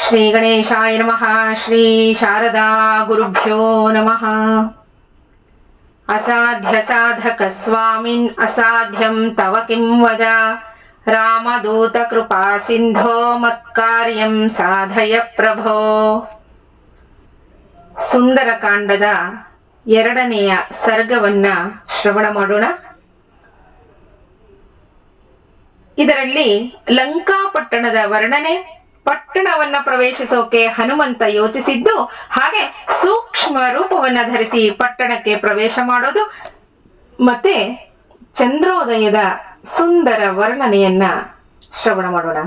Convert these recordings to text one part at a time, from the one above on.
ಶ್ರೀ ಗಣೇಶಾಯ ನಮಃ. ಶ್ರೀ ಶಾರದಾ ಗುರುಭ್ಯೋ ನಮಃ. ಅಸಾಧ್ಯ ಸಾಧಕ ಸ್ವಾಮಿನ್ ಅಸಾಧ್ಯಂ ತವ ಕಿಂ ವದ. ರಾಮದೂತ ಕೃಪಾ ಸಿಂಧೋ ಮತ್ಕಾರ್ಯಂ ಸಾಧಯ ಪ್ರಭೋ. ಸುಂದರಕಾಂಡದ 2ನೆಯ ಸರ್ಗವನ್ನ ಶ್ರವಣ ಮಾಡೋಣ. ಇದರಲ್ಲಿ ಲಂಕಾಪಟ್ಟಣದ ವರ್ಣನೆ, ಪಟ್ಟಣವನ್ನ ಪ್ರವೇಶಿಸೋಕೆ ಹನುಮಂತ ಯೋಚಿಸಿದ್ದು, ಹಾಗೆ ಸೂಕ್ಷ್ಮ ರೂಪವನ್ನ ಧರಿಸಿ ಪಟ್ಟಣಕ್ಕೆ ಪ್ರವೇಶ ಮಾಡೋದು, ಮತ್ತೆ ಚಂದ್ರೋದಯದ ಸುಂದರ ವರ್ಣನೆಯನ್ನ ಶ್ರವಣ ಮಾಡೋಣ.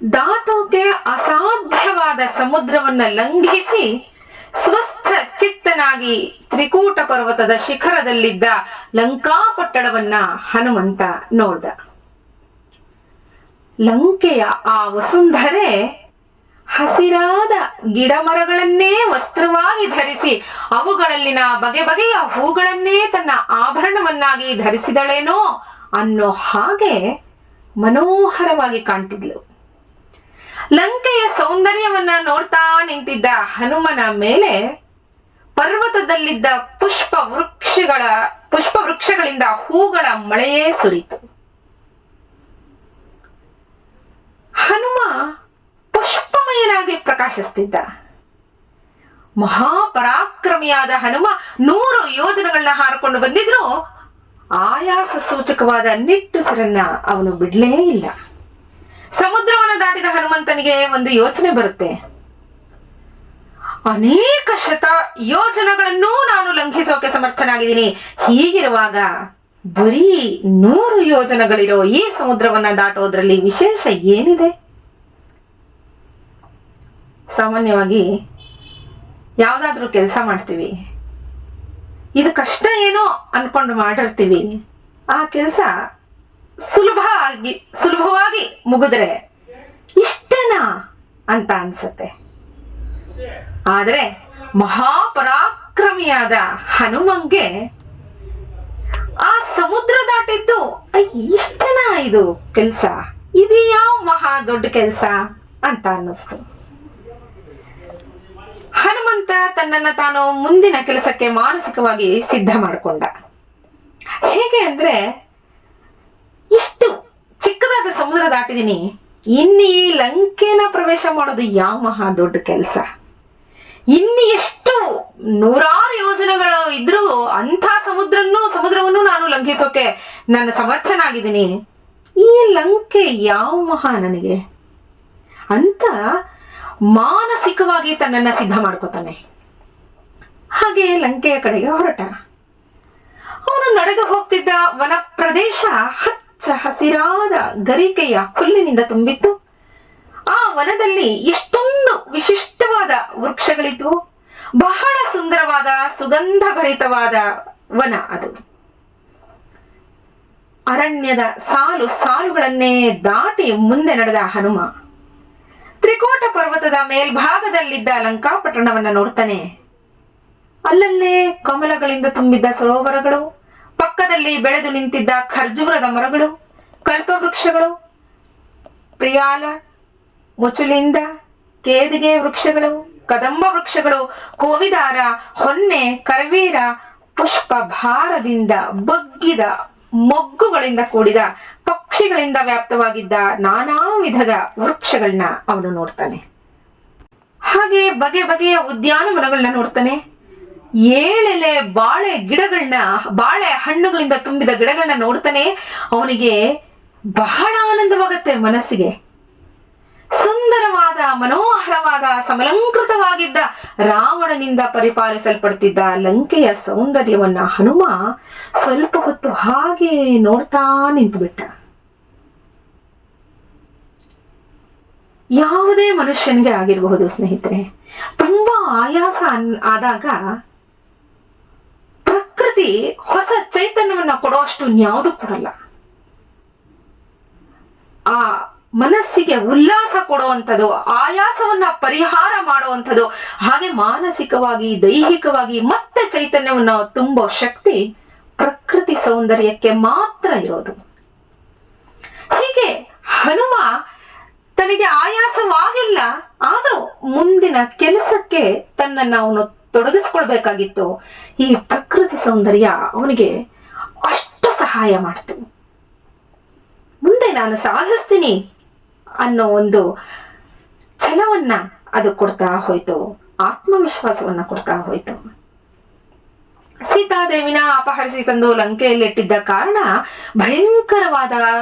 ದಾಟೋಕೆ ಅಸಾಧ್ಯವಾದ ಸಮುದ್ರವನ್ನ ಲಂಘಿಸಿ ಸ್ವಸ್ಥ ಚಿತ್ತನಾಗಿ ತ್ರಿಕೂಟ ಪರ್ವತದ ಶಿಖರದಲ್ಲಿದ್ದ ಲಂಕಾಪಟ್ಟಣವನ್ನ ಹನುಮಂತ ನೋಡ್ದ. ಲಂಕೆಯ ಆ ವಸುಂಧರೆ ಹಸಿರಾದ ಗಿಡಮರಗಳನ್ನೇ ವಸ್ತ್ರವಾಗಿ ಧರಿಸಿ ಅವುಗಳಲ್ಲಿನ ಬಗೆ ಬಗೆಯ ಹೂಗಳನ್ನೇ ತನ್ನ ಆಭರಣವನ್ನಾಗಿ ಧರಿಸಿದಳೇನೋ ಅನ್ನೋ ಹಾಗೆ ಮನೋಹರವಾಗಿ ಕಾಣ್ತಿದ್ಲು. ಲಂಕೆಯ ಸೌಂದರ್ಯವನ್ನ ನೋಡ್ತಾ ನಿಂತಿದ್ದ ಹನುಮನ ಮೇಲೆ ಪರ್ವತದಲ್ಲಿದ್ದ ಪುಷ್ಪ ವೃಕ್ಷಗಳಿಂದ ಹೂಗಳ ಮಳೆಯೇ ಸುರಿತು. ಹನುಮ ಪುಷ್ಪಮಯನಾಗಿ ಪ್ರಕಾಶಿಸ್ತಿದ್ದ. ಮಹಾಪರಾಕ್ರಮಿಯಾದ ಹನುಮ 100 ಯೋಜನೆಗಳನ್ನ ಹಾರಿಕೊಂಡು ಬಂದಿದ್ರು ಆಯಾಸ ಸೂಚಕವಾದ ನಿಟ್ಟುಸಿರನ್ನ ಅವನು ಬಿಡ್ಲೇ ಇಲ್ಲ. ಸಮುದ್ರವನ್ನು ದಾಟಿದ ಹನುಮಂತನಿಗೆ ಒಂದು ಯೋಚನೆ ಬರುತ್ತೆ. ಅನೇಕ ಶತ ಯೋಜನೆಗಳನ್ನೂ ನಾನು ಲಂಘಿಸೋಕೆ ಸಮರ್ಥನಾಗಿದ್ದೀನಿ. ಹೀಗಿರುವಾಗ ಬರೀ 100 ಯೋಜನೆಗಳಿರೋ ಈ ಸಮುದ್ರವನ್ನ ದಾಟೋದ್ರಲ್ಲಿ ವಿಶೇಷ ಏನಿದೆ? ಸಾಮಾನ್ಯವಾಗಿ ಯಾವ್ದಾದ್ರೂ ಕೆಲಸ ಮಾಡ್ತೀವಿ, ಇದು ಕಷ್ಟ ಏನೋ ಅನ್ಕೊಂಡು ಮಾಡಿರ್ತೀವಿ. ಆ ಕೆಲಸ ಸುಲಭವಾಗಿ ಮುಗಿದ್ರೆ ಇಷ್ಟೇನಾ ಅಂತ ಅನ್ಸತ್ತೆ. ಆದ್ರೆ ಮಹಾಪರಾಕ್ರಮಿಯಾದ ಹನುಮಂಗೆ ಆ ಸಮುದ್ರ ದಾಟಿದ್ದು ಇಷ್ಟೇನಾ ಇದು ಕೆಲ್ಸ, ಇದು ಯಾವ ಮಹಾ ದೊಡ್ಡ ಕೆಲ್ಸ ಅಂತ ಅನ್ನಿಸ್ತು. ಹನುಮಂತ ತನ್ನನ್ನ ತಾನು ಮುಂದಿನ ಕೆಲಸಕ್ಕೆ ಮಾನಸಿಕವಾಗಿ ಸಿದ್ಧ ಮಾಡಿಕೊಂಡ. ಹೇಗೆ ಅಂದ್ರೆ, ಇಷ್ಟು ಚಿಕ್ಕದಾದ ಸಮುದ್ರ ದಾಟಿದೀನಿ, ಇನ್ನೀ ಲಂಕೆನ ಪ್ರವೇಶ ಮಾಡೋದು ಯಾವ ಮಹಾ ದೊಡ್ಡ ಕೆಲಸ. ಇನ್ನು ಎಷ್ಟು 100 ಯೋಜನೆಗಳು ಇದ್ರೂ ಅಂಥ ಸಮುದ್ರವನ್ನು ನಾನು ಲಂಘಿಸೋಕೆ ನನ್ನ ಸಮರ್ಥನಾಗಿದ್ದೀನಿ. ಈ ಲಂಕೆ ಯಾವ ಮಹಾ ನನಗೆ ಅಂತ ಮಾನಸಿಕವಾಗಿ ತನ್ನನ್ನ ಸಿದ್ಧ ಮಾಡ್ಕೋತಾನೆ. ಹಾಗೆ ಲಂಕೆಯ ಕಡೆಗೆ ಹೊರಟ. ಅವನು ನಡೆದು ಹೋಗ್ತಿದ್ದ ವನ ಪ್ರದೇಶ ಹಚ್ಚ ಹಸಿರಾದ ಗರಿಕೆಯ ಹುಲ್ಲಿನಿಂದ ತುಂಬಿತ್ತು. ಆ ವನದಲ್ಲಿ ಎಷ್ಟೊಂದು ವಿಶಿಷ್ಟವಾದ ವೃಕ್ಷಗಳಿದ್ವು. ಬಹಳ ಸುಂದರವಾದ ಸುಗಂಧ ಭರಿತವಾದ ವನ ಅದು. ಅರಣ್ಯದ ಸಾಲುಗಳನ್ನೇ ದಾಟಿ ಮುಂದೆ ನಡೆದ ಹನುಮ ತ್ರಿಕೋಟ ಪರ್ವತದ ಮೇಲ್ಭಾಗದಲ್ಲಿದ್ದ ಲಂಕಾಪಟ್ಟಣವನ್ನ ನೋಡ್ತಾನೆ. ಅಲ್ಲಲ್ಲೇ ಕಮಲಗಳಿಂದ ತುಂಬಿದ್ದ ಸರೋವರಗಳು, ಪಕ್ಕದಲ್ಲಿ ಬೆಳೆದು ನಿಂತಿದ್ದ ಖರ್ಜೂರದ ಮರಗಳು, ಕಲ್ಪವೃಕ್ಷಗಳು, ಪ್ರಿಯಾಲ, ಮುಚುಲಿಂದ, ಕೇದಿಗೆ ವೃಕ್ಷಗಳು, ಕದಂಬ ವೃಕ್ಷಗಳು, ಕೋವಿದಾರ, ಹೊನ್ನೆ, ಕರವೀರ, ಪುಷ್ಪ ಭಾರದಿಂದ ಬಗ್ಗಿದ ಮೊಗ್ಗುಗಳಿಂದ ಕೂಡಿದ ಪಕ್ಷಿಗಳಿಂದ ವ್ಯಾಪ್ತವಾಗಿದ್ದ ನಾನಾ ವಿಧದ ವೃಕ್ಷಗಳನ್ನ ಅವನು ನೋಡ್ತಾನೆ. ಹಾಗೆ ಬಗೆ ಬಗೆಯ ಉದ್ಯಾನವನಗಳನ್ನ ನೋಡ್ತಾನೆ. 7 ಬಾಳೆ ಹಣ್ಣುಗಳಿಂದ ತುಂಬಿದ ಗಿಡಗಳನ್ನ ನೋಡ್ತಾನೆ. ಅವನಿಗೆ ಬಹಳ ಆನಂದವಾಗತ್ತೆ ಮನಸ್ಸಿಗೆ. ಸುಂದರವಾದ, ಮನೋಹರವಾದ, ಸಮಲಂಕೃತವಾಗಿದ್ದ ರಾವಣನಿಂದ ಪರಿಪಾಲಿಸಲ್ಪಡ್ತಿದ್ದ ಲಂಕೆಯ ಸೌಂದರ್ಯವನ್ನ ಹನುಮ ಸ್ವಲ್ಪ ಹೊತ್ತು ಹಾಗೆ ನೋಡ್ತಾ ನಿಂತುಬಿಟ್ಟ. ಯಾವುದೇ ಮನುಷ್ಯನಿಗೆ ಆಗಿರಬಹುದು ಸ್ನೇಹಿತರೆ, ತುಂಬಾ ಆಯಾಸ ಆದಾಗ ಪ್ರಕೃತಿ ಹೊಸ ಚೈತನ್ಯವನ್ನ ಕೊಡುವಷ್ಟು ಇನ್ಯಾವುದು ಕೊಡಲ್ಲ. ಆ ಮನಸ್ಸಿಗೆ ಉಲ್ಲಾಸ ಕೊಡುವಂಥದ್ದು, ಆಯಾಸವನ್ನ ಪರಿಹಾರ ಮಾಡುವಂಥದ್ದು, ಹಾಗೆ ಮಾನಸಿಕವಾಗಿ, ದೈಹಿಕವಾಗಿ ಮತ್ತೆ ಚೈತನ್ಯವನ್ನ ತುಂಬೋ ಶಕ್ತಿ ಪ್ರಕೃತಿ ಸೌಂದರ್ಯಕ್ಕೆ ಮಾತ್ರ ಇರೋದು. ಹೀಗೆ ಹನುಮ ತನಗೆ ಆಯಾಸವಾಗಿಲ್ಲ, ಆದರೂ ಮುಂದಿನ ಕೆಲಸಕ್ಕೆ ತನ್ನನ್ನು ಅವನು ತೊಡಗಿಸ್ಕೊಳ್ಬೇಕಾಗಿತ್ತು. ಈ ಪ್ರಕೃತಿ ಸೌಂದರ್ಯ ಅವನಿಗೆ ಅಷ್ಟು ಸಹಾಯ ಮಾಡ್ತು. ಮುಂದೆ ನಾನು ಸಾಧಿಸ್ತೀನಿ ಅನ್ನೋ ಒಂದು ಛಲವನ್ನ ಅದು ಕೊಡ್ತಾ ಹೋಯ್ತು, ಆತ್ಮವಿಶ್ವಾಸವನ್ನ ಕೊಡ್ತಾ ಹೋಯ್ತು. ಸೀತಾದೇವಿನ ಅಪಹರಿಸಿ ತಂದು ಲಂಕೆಯಲ್ಲಿ ಇಟ್ಟಿದ್ದ ಕಾರಣ ಭಯಂಕರವಾದ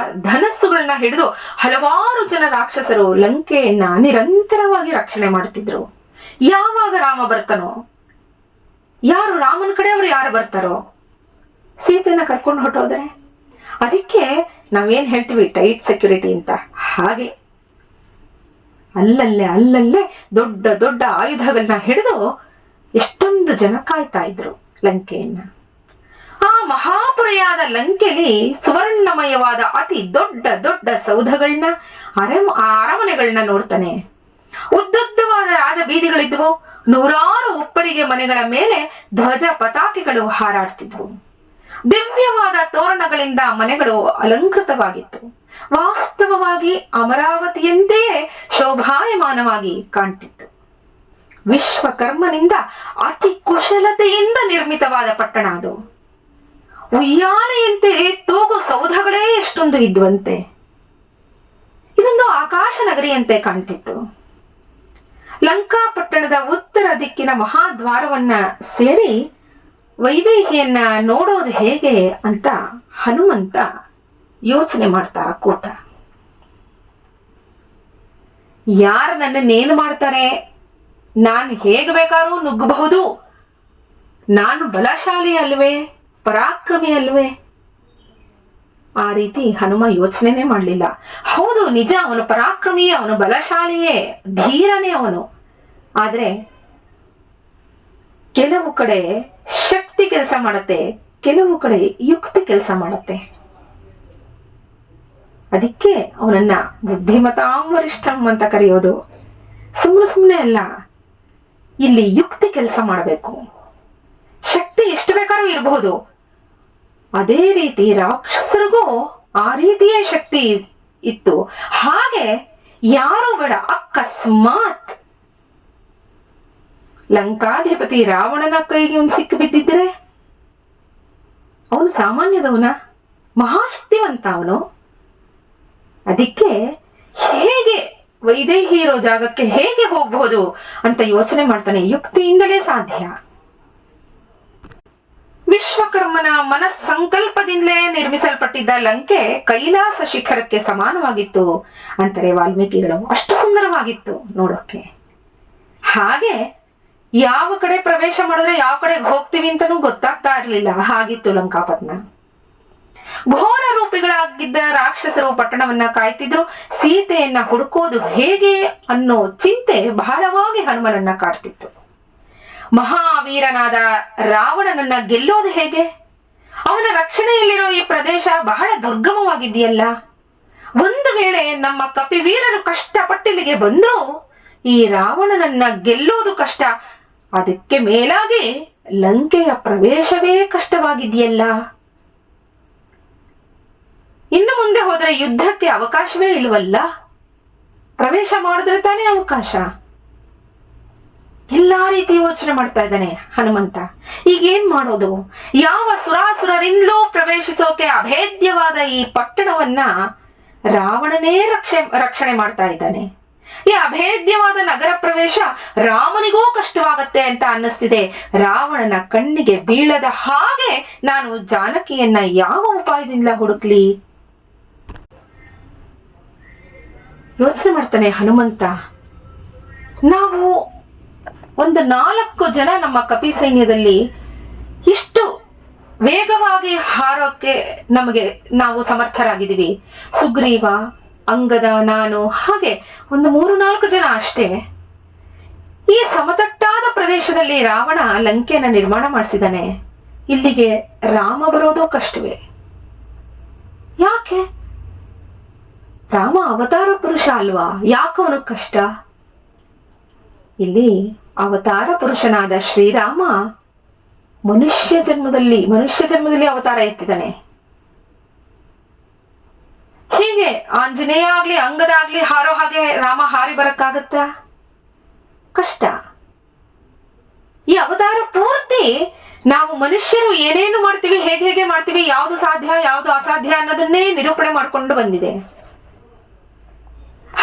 ಧನಸ್ಸುಗಳನ್ನ ಹಿಡಿದು ಹಲವಾರು ಜನ ರಾಕ್ಷಸರು ಲಂಕೆಯನ್ನ ನಿರಂತರವಾಗಿ ರಕ್ಷಣೆ ಮಾಡ್ತಿದ್ರು. ಯಾವಾಗ ರಾಮ ಬರ್ತಾನೋ, ಯಾರು ರಾಮನ ಕಡೆಯವರು ಯಾರು ಬರ್ತಾರೋ ಸೀತೆಯನ್ನ ಕರ್ಕೊಂಡು ಹೊಟ್ಟೋದ್ರೆ, ಅದಕ್ಕೆ ನಾವೇನ್ ಹೇಳ್ತೀವಿ ಟೈಟ್ ಸೆಕ್ಯೂರಿಟಿ ಅಂತ, ಹಾಗೆ ಅಲ್ಲಲ್ಲೇ ದೊಡ್ಡ ದೊಡ್ಡ ಆಯುಧಗಳನ್ನ ಹಿಡಿದು ಎಷ್ಟೊಂದು ಜನ ಕಾಯ್ತಾ ಇದ್ರು ಲಂಕೆಯನ್ನ. ಆ ಮಹಾಪುರಿಯಾದ ಲಂಕೆಯಲ್ಲಿ ಸುವರ್ಣಮಯವಾದ ಅತಿ ದೊಡ್ಡ ದೊಡ್ಡ ಸೌಧಗಳನ್ನ, ಅರಮನೆಗಳನ್ನ ನೋಡ್ತಾನೆ. ಉದ್ದುದ್ದವಾದ ರಾಜ ಬೀದಿಗಳಿದ್ವು, ನೂರಾರು ಉಪ್ಪರಿಗೆ ಮನೆಗಳ ಮೇಲೆ ಧ್ವಜ ಪತಾಕೆಗಳು ಹಾರಾಡ್ತಿದ್ವು. ದಿವ್ಯವಾದ ತೋರಣಗಳಿಂದ ಮನೆಗಳು ಅಲಂಕೃತವಾಗಿತ್ತು. ವಾಸ್ತವವಾಗಿ ಅಮರಾವತಿಯಂತೆಯೇ ಶೋಭಾಯಮಾನವಾಗಿ ಕಾಣ್ತಿತ್ತು. ವಿಶ್ವಕರ್ಮನಿಂದ ಅತಿ ಕುಶಲತೆಯಿಂದ ನಿರ್ಮಿತವಾದ ಪಟ್ಟಣ ಅದು. ಉಯ್ಯಾಲೆಯಂತೆ ತೂಗು ಸೌಧಗಳೇ ಎಷ್ಟೊಂದು ಇದ್ವಂತೆ. ಇದೊಂದು ಆಕಾಶ ನಗರಿಯಂತೆ ಕಾಣ್ತಿತ್ತು. ಲಂಕಾ ಪಟ್ಟಣದ ಉತ್ತರ ದಿಕ್ಕಿನ ಮಹಾದ್ವಾರವನ್ನ ಸೇರಿ ವೈದೇಹಿಯನ್ನ ನೋಡೋದು ಹೇಗೆ ಅಂತ ಹನುಮಂತ ಯೋಚನೆ ಮಾಡ್ತಾ ಕೂತ. ಯಾರು ನನ್ನನ್ನೇನು ಮಾಡ್ತಾರೆ, ನಾನು ಹೇಗೆ ಬೇಕಾದ್ರೂ ನುಗ್ಗಬಹುದು, ನಾನು ಬಲಶಾಲಿ ಅಲ್ವೇ, ಪರಾಕ್ರಮಿ ಅಲ್ವೇ? ಆ ರೀತಿ ಹನುಮ ಯೋಚನೆನೇ ಮಾಡಲಿಲ್ಲ. ಹೌದು, ನಿಜ, ಅವನು ಪರಾಕ್ರಮಿಯೇ, ಅವನು ಬಲಶಾಲಿಯೇ, ಧೀರನೇ ಅವನು. ಆದ್ರೆ ಕೆಲವು ಕಡೆ ಶಕ್ತಿ ಕೆಲಸ ಮಾಡುತ್ತೆ, ಕೆಲವು ಕಡೆ ಯುಕ್ತಿ ಕೆಲಸ ಮಾಡುತ್ತೆ. ಅದಕ್ಕೆ ಅವನನ್ನ ಬುದ್ಧಿಮತಾಂ ವರಿಷ್ಠಂ ಅಂತ ಕರೆಯೋದು. ಸುಮ್ಮನೆ ಅಲ್ಲ, ಇಲ್ಲಿ ಯುಕ್ತಿ ಕೆಲಸ ಮಾಡಬೇಕು. ಶಕ್ತಿ ಎಷ್ಟು ಬೇಕಾದ್ರೂ ಇರಬಹುದು, ಅದೇ ರೀತಿ ರಾಕ್ಷಸರಿಗೂ ಆ ರೀತಿಯೇ ಶಕ್ತಿ ಇತ್ತು. ಹಾಗೆ ಯಾರು ಬೇಡ, ಅಕಸ್ಮಾತ್ ಲಂಕಾಧಿಪತಿ ರಾವಣನ ಕೈಗೆ ಅವನು ಸಿಕ್ಕಿ ಬಿದ್ದಿದ್ರೆ, ಅವನು ಸಾಮಾನ್ಯದವನ, ಮಹಾಶಕ್ತಿವಂತ ಅವನು. ಅದಕ್ಕೆ ಹೇಗೆ ವೈದೇಹಿ ಇರೋ ಜಾಗಕ್ಕೆ ಹೇಗೆ ಹೋಗಬಹುದು ಅಂತ ಯೋಚನೆ ಮಾಡ್ತಾನೆ. ಯುಕ್ತಿಯಿಂದಲೇ ಸಾಧ್ಯ. ವಿಶ್ವಕರ್ಮನ ಮನಸ್ಸಂಕಲ್ಪದಿಂದಲೇ ನಿರ್ಮಿಸಲ್ಪಟ್ಟಿದ್ದ ಲಂಕೆ ಕೈಲಾಸ ಶಿಖರಕ್ಕೆ ಸಮಾನವಾಗಿತ್ತು ಅಂತಾರೆ ವಾಲ್ಮೀಕಿಗಳು. ಅಷ್ಟು ಸುಂದರವಾಗಿತ್ತು ನೋಡೋಕೆ. ಹಾಗೆ ಯಾವ ಕಡೆ ಪ್ರವೇಶ ಮಾಡಿದ್ರೆ ಯಾವ ಕಡೆ ಹೋಗ್ತೀವಿ ಅಂತನೂ ಗೊತ್ತಾಗ್ತಾ ಇರಲಿಲ್ಲ, ಹಾಗಿತ್ತು ಲಂಕಾಪಟ್ಟಣ. ಘೋರ ರೂಪಿಗಳಾಗಿದ್ದ ರಾಕ್ಷಸರು ಪಟ್ಟಣವನ್ನ ಕಾಯ್ತಿದ್ರು. ಸೀತೆಯನ್ನ ಹುಡುಕೋದು ಹೇಗೆ ಅನ್ನೋ ಚಿಂತೆ ಬಹಳವಾಗಿ ಹನುಮನನ್ನ ಕಾಡ್ತಿತ್ತು. ಮಹಾವೀರನಾದ ರಾವಣನನ್ನ ಗೆಲ್ಲೋದು ಹೇಗೆ? ಅವನ ರಕ್ಷಣೆಯಲ್ಲಿರೋ ಈ ಪ್ರದೇಶ ಬಹಳ ದುರ್ಗಮವಾಗಿದೆಯಲ್ಲ. ಒಂದು ವೇಳೆ ನಮ್ಮ ಕಪಿವೀರರು ಕಷ್ಟಪಟ್ಟಿಲ್ಲಿಗೆ ಬಂದ್ರು ಈ ರಾವಣನನ್ನ ಗೆಲ್ಲೋದು ಕಷ್ಟ. ಅದಕ್ಕೆ ಮೇಲಾಗಿ ಲಂಕೆಯ ಪ್ರವೇಶವೇ ಕಷ್ಟವಾಗಿದೆಯಲ್ಲ. ಇನ್ನು ಮುಂದೆ ಹೋದ್ರೆ ಯುದ್ಧಕ್ಕೆ ಅವಕಾಶವೇ ಇಲ್ವಲ್ಲ. ಪ್ರವೇಶ ಮಾಡಿದ್ರೆ ತಾನೇ ಅವಕಾಶ. ಎಲ್ಲಾ ರೀತಿ ಯೋಚನೆ ಮಾಡ್ತಾ ಇದ್ದಾನೆ ಹನುಮಂತ. ಈಗೇನ್ ಮಾಡೋದು? ಯಾವ ಸುರಾಸುರರಿಂದಲೂ ಪ್ರವೇಶಿಸೋಕೆ ಅಭೇದ್ಯವಾದ ಈ ಪಟ್ಟಣವನ್ನ ರಾವಣನೇ ರಕ್ಷಣೆ ಮಾಡ್ತಾ ಇದ್ದಾನೆ. ಈ ಅಭೇದ್ಯವಾದ ನಗರ ಪ್ರವೇಶ ರಾಮನಿಗೂ ಕಷ್ಟವಾಗತ್ತೆ ಅಂತ ಅನ್ನಿಸ್ತಿದೆ. ರಾವಣನ ಕಣ್ಣಿಗೆ ಬೀಳದ ಹಾಗೆ ನಾನು ಜಾನಕಿಯನ್ನ ಯಾವ ಉಪಾಯದಿಂದ ಹುಡುಕ್ಲಿ? ಯೋಚನೆ ಮಾಡ್ತಾನೆ ಹನುಮಂತ. ನಾವು ಒಂದು 4 ಜನ ನಮ್ಮ ಕಪಿ ಸೈನ್ಯದಲ್ಲಿ ಇಷ್ಟು ವೇಗವಾಗಿ ಹಾರೋಕೆ ನಾವು ಸಮರ್ಥರಾಗಿದ್ದೀವಿ. ಸುಗ್ರೀವ, ಅಂಗದ, ನಾನು, ಹಾಗೆ ಒಂದು 3-4 ಜನ ಅಷ್ಟೇ. ಈ ಸಮತಟ್ಟಾದ ಪ್ರದೇಶದಲ್ಲಿ ರಾವಣ ಲಂಕೆಯನ್ನ ನಿರ್ಮಾಣ ಮಾಡಿಸಿದಾನೆ. ಇಲ್ಲಿಗೆ ರಾಮ ಬರೋದು ಕಷ್ಟವೇ. ಯಾಕೆ? ರಾಮ ಅವತಾರ ಪುರುಷ ಅಲ್ವಾ, ಯಾಕವನು ಕಷ್ಟ? ಇಲ್ಲಿ ಅವತಾರ ಪುರುಷನಾದ ಶ್ರೀರಾಮ ಮನುಷ್ಯ ಜನ್ಮದಲ್ಲಿ ಅವತಾರ ಎತ್ತಿದ್ದಾನೆ. ಹೀಗೆ ಆಂಜನೇಯ ಆಗ್ಲಿ ಅಂಗದ ಆಗ್ಲಿ ಹಾರೋ ಹಾಗೆ ರಾಮ ಹಾರಿ ಬರಕ್ಕಾಗತ್ತ? ಕಷ್ಟ. ಈ ಅವತಾರ ಪೂರ್ತಿ ನಾವು ಮನುಷ್ಯರು ಏನೇನು ಮಾಡ್ತೀವಿ, ಹೇಗೆ ಮಾಡ್ತೀವಿ, ಯಾವುದು ಸಾಧ್ಯ ಯಾವುದು ಅಸಾಧ್ಯ ಅನ್ನೋದನ್ನೇ ನಿರೂಪಣೆ ಮಾಡ್ಕೊಂಡು ಬಂದಿದೆ.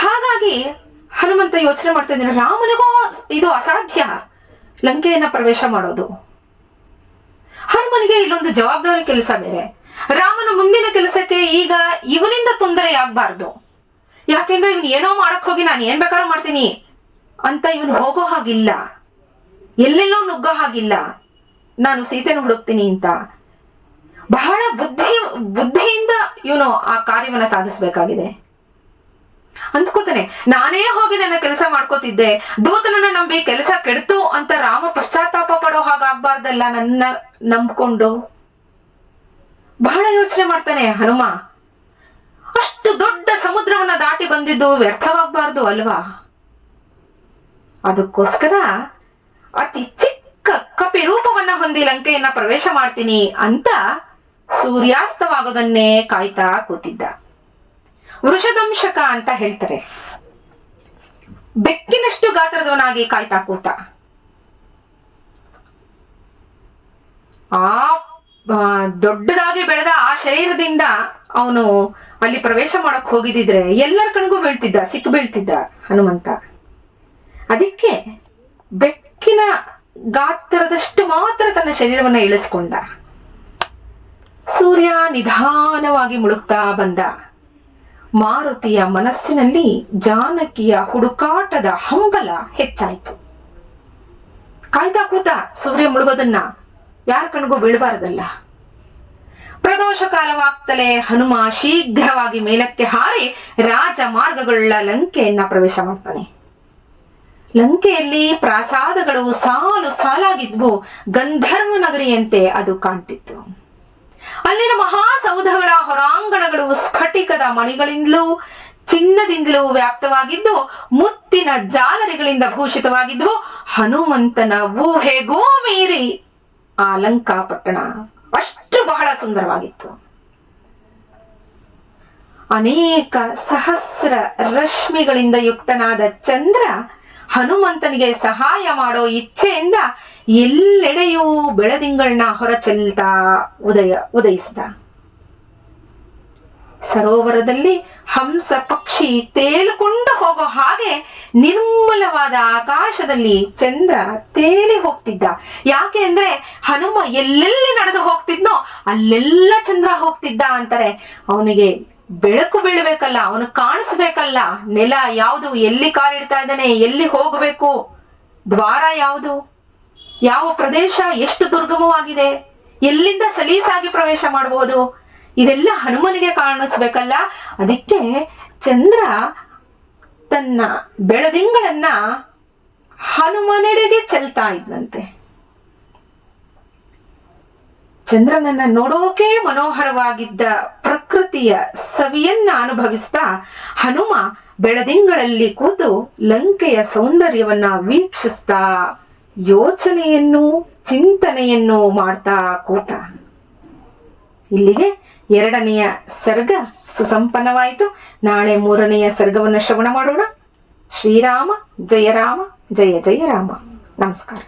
ಹಾಗಾಗಿ ಹನುಮಂತ ಯೋಚನೆ ಮಾಡ್ತಾ ಇದ್ದಾನೆ, ರಾಮನಿಗೂ ಇದು ಅಸಾಧ್ಯ ಲಂಕೆಯನ್ನ ಪ್ರವೇಶ ಮಾಡೋದು. ಹನುಮನಿಗೆ ಇಲ್ಲೊಂದು ಜವಾಬ್ದಾರಿ ಕೆಲಸ ಬೇರೆ. ರಾಮನ ಮುಂದಿನ ಕೆಲಸಕ್ಕೆ ಈಗ ಇವನಿಂದ ತೊಂದರೆ ಆಗ್ಬಾರ್ದು. ಯಾಕೆಂದ್ರೆ ಇವನ್ ಏನೋ ಮಾಡಕ್ ಹೋಗಿ ನಾನು ಏನ್ ಬೇಕಾದ್ರೂ ಮಾಡ್ತೀನಿ ಅಂತ ಇವನು ಹೋಗೋ ಹಾಗಿಲ್ಲ, ಎಲ್ಲೆಲ್ಲೋ ನುಗ್ಗೋ ಹಾಗಿಲ್ಲ, ನಾನು ಸೀತೆನ ಹುಡುಕ್ತೀನಿ ಅಂತ ಬಹಳ ಬುದ್ಧಿಯಿಂದ ಇವನು ಆ ಕಾರ್ಯವನ್ನ ಸಾಧಿಸ್ಬೇಕಾಗಿದೆ. ಅಂದ್ಕೋತಾನೆ, ನಾನೇ ಹೋಗಿ ನನ್ನ ಕೆಲಸ ಮಾಡ್ಕೋತಿದ್ದೆ, ದೂತನನ್ನ ನಂಬಿ ಕೆಲಸ ಕೆಡ್ತು ಅಂತ ರಾಮ ಪಶ್ಚಾತ್ತಾಪ ಪಡೋ ಹಾಗಾಗ್ಬಾರ್ದಲ್ಲ ನನ್ನ ನಂಬ್ಕೊಂಡು. ಬಹಳ ಯೋಚನೆ ಮಾಡ್ತಾನೆ ಹನುಮ. ಅಷ್ಟು ದೊಡ್ಡ ಸಮುದ್ರವನ್ನ ದಾಟಿ ಬಂದಿದ್ದು ವ್ಯರ್ಥವಾಗ್ಬಾರ್ದು ಅಲ್ವಾ? ಅದಕ್ಕೋಸ್ಕರ ಅತಿ ಚಿಕ್ಕ ಕಪಿ ರೂಪವನ್ನ ಹೊಂದಿ ಲಂಕೆಯನ್ನ ಪ್ರವೇಶ ಮಾಡ್ತೀನಿ ಅಂತ ಸೂರ್ಯಾಸ್ತವಾಗೋದನ್ನೇ ಕಾಯ್ತಾ ಕೂತಿದ್ದ. ವೃಷದಂಶಕ ಅಂತ ಹೇಳ್ತಾರೆ, ಬೆಕ್ಕಿನಷ್ಟು ಗಾತ್ರದವನಾಗಿ ಕಾಯ್ತಾ ಕೂತ. ಆ ದೊಡ್ಡದಾಗಿ ಬೆಳೆದ ಆ ಶರೀರದಿಂದ ಅವನು ಅಲ್ಲಿ ಪ್ರವೇಶ ಮಾಡಕ್ ಹೋಗಿದ್ರೆ ಎಲ್ಲರ ಕಣ್ಗೂ ಬೀಳ್ತಿದ್ದ, ಸಿಕ್ಕು ಬೀಳ್ತಿದ್ದ ಹನುಮಂತ. ಅದಕ್ಕೆ ಬೆಕ್ಕಿನ ಗಾತ್ರದಷ್ಟು ಮಾತ್ರ ತನ್ನ ಶರೀರವನ್ನ ಇಳಿಸ್ಕೊಂಡ. ಸೂರ್ಯ ನಿಧಾನವಾಗಿ ಮುಳುಗ್ತಾ ಬಂದ. ಮಾರುತಿಯ ಮನಸ್ಸಿನಲ್ಲಿ ಜಾನಕಿಯ ಹುಡುಕಾಟದ ಹಂಬಲ ಹೆಚ್ಚಾಯಿತು. ಕಾಯ್ತಾ ಕೂತ ಸೂರ್ಯ ಮುಳುಗೋದನ್ನ, ಯಾರ ಕಣ್ಗೂ ಬೀಳಬಾರದಲ್ಲ. ಪ್ರದೋಷ ಕಾಲವಾಗ್ತಲೇ ಹನುಮ ಶೀಘ್ರವಾಗಿ ಮೇಲಕ್ಕೆ ಹಾರಿ ರಾಜ ಮಾರ್ಗಗಳುಳ್ಳ ಲಂಕೆಯನ್ನ ಪ್ರವೇಶ ಮಾಡ್ತಾನೆ. ಲಂಕೆಯಲ್ಲಿ ಪ್ರಾಸಾದಗಳು ಸಾಲು ಸಾಲಾಗಿದ್ವು. ಗಂಧರ್ವ ನಗರಿಯಂತೆ ಅದು ಕಾಣ್ತಿತ್ತು. ಅಲ್ಲಿನ ಮಹಾಸೌಧಗಳ ಹೊರಾಂಗಣಗಳು ಸ್ಫಟಿಕದ ಮಣಿಗಳಿಂದಲೂ ಚಿನ್ನದಿಂದಲೂ ವ್ಯಾಪ್ತವಾಗಿದ್ದು ಮುತ್ತಿನ ಜಾಲರಿಗಳಿಂದ ಭೂಷಿತವಾಗಿದ್ವು. ಹನುಮಂತನ ಊಹೆಗೂ ಮೀರಿ ಆ ಲಂಕಾ ಪಟ್ಟಣ ಅಷ್ಟು ಬಹಳ ಸುಂದರವಾಗಿತ್ತು. ಅನೇಕ ಸಹಸ್ರ ರಶ್ಮಿಗಳಿಂದ ಯುಕ್ತನಾದ ಚಂದ್ರ ಹನುಮಂತನಿಗೆ ಸಹಾಯ ಮಾಡೋ ಇಚ್ಛೆಯಿಂದ ಎಲ್ಲೆಡೆಯೂ ಬೆಳದಿಂಗಳನ್ನ ಹೊರಚೆಲ್ತಾ ಉದಯಿಸಿದ. ಸರೋವರದಲ್ಲಿ ಹಂಸ ಪಕ್ಷಿ ತೇಲಿಕೊಂಡು ಹೋಗೋ ಹಾಗೆ ನಿರ್ಮಲವಾದ ಆಕಾಶದಲ್ಲಿ ಚಂದ್ರ ತೇಲಿ ಹೋಗ್ತಿದ್ದ. ಯಾಕೆ ಅಂದ್ರೆ ಹನುಮ ಎಲ್ಲೆಲ್ಲಿ ನಡೆದು ಹೋಗ್ತಿದ್ನೋ ಅಲ್ಲೆಲ್ಲ ಚಂದ್ರ ಹೋಗ್ತಿದ್ದ ಅಂತಾರೆ. ಅವನಿಗೆ ಬೆಳಕು ಬೀಳ್ಬೇಕಲ್ಲ, ಅವನು ಕಾಣಿಸ್ಬೇಕಲ್ಲ. ನೆಲ ಯಾವುದು, ಎಲ್ಲಿ ಕಾಲಿಡ್ತಾ ಇದ್ದಾನೆ, ಎಲ್ಲಿ ಹೋಗಬೇಕು, ದ್ವಾರ ಯಾವುದು, ಯಾವ ಪ್ರದೇಶ ಎಷ್ಟು ದುರ್ಗಮವಾಗಿದೆ, ಎಲ್ಲಿಂದ ಸಲೀಸಾಗಿ ಪ್ರವೇಶ ಮಾಡಬಹುದು, ಇದೆಲ್ಲ ಹನುಮನಿಗೆ ಕಾಣಿಸ್ಬೇಕಲ್ಲ. ಅದಕ್ಕೆ ಚಂದ್ರ ತನ್ನ ಬೆಳದಿಂಗಳನ್ನ ಹನುಮನೆಡೆಗೆ ಚೆಲ್ತಾ ಇದ್ದಂತೆ. ಚಂದ್ರನನ್ನ ನೋಡೋಕೆ ಮನೋಹರವಾಗಿದ್ದ ಪ್ರಕೃತಿಯ ಸವಿಯನ್ನ ಅನುಭವಿಸ್ತಾ ಹನುಮ ಬೆಳದಿಂಗಳಲ್ಲಿ ಕೂತು ಲಂಕೆಯ ಸೌಂದರ್ಯವನ್ನ ವೀಕ್ಷಿಸ್ತಾ ಯೋಚನೆಯನ್ನು ಚಿಂತನೆಯನ್ನು ಮಾಡ್ತಾ ಕೂತ. ಇಲ್ಲಿಗೆ 2ನೆಯ ಸರ್ಗ ಸುಸಂಪನ್ನವಾಯಿತು. ನಾಳೆ 3ನೆಯ ಸರ್ಗವನ್ನು ಶ್ರವಣ ಮಾಡೋಣ. ಶ್ರೀರಾಮ ಜಯ ರಾಮ, ಜಯ ಜಯ ರಾಮ. ನಮಸ್ಕಾರ.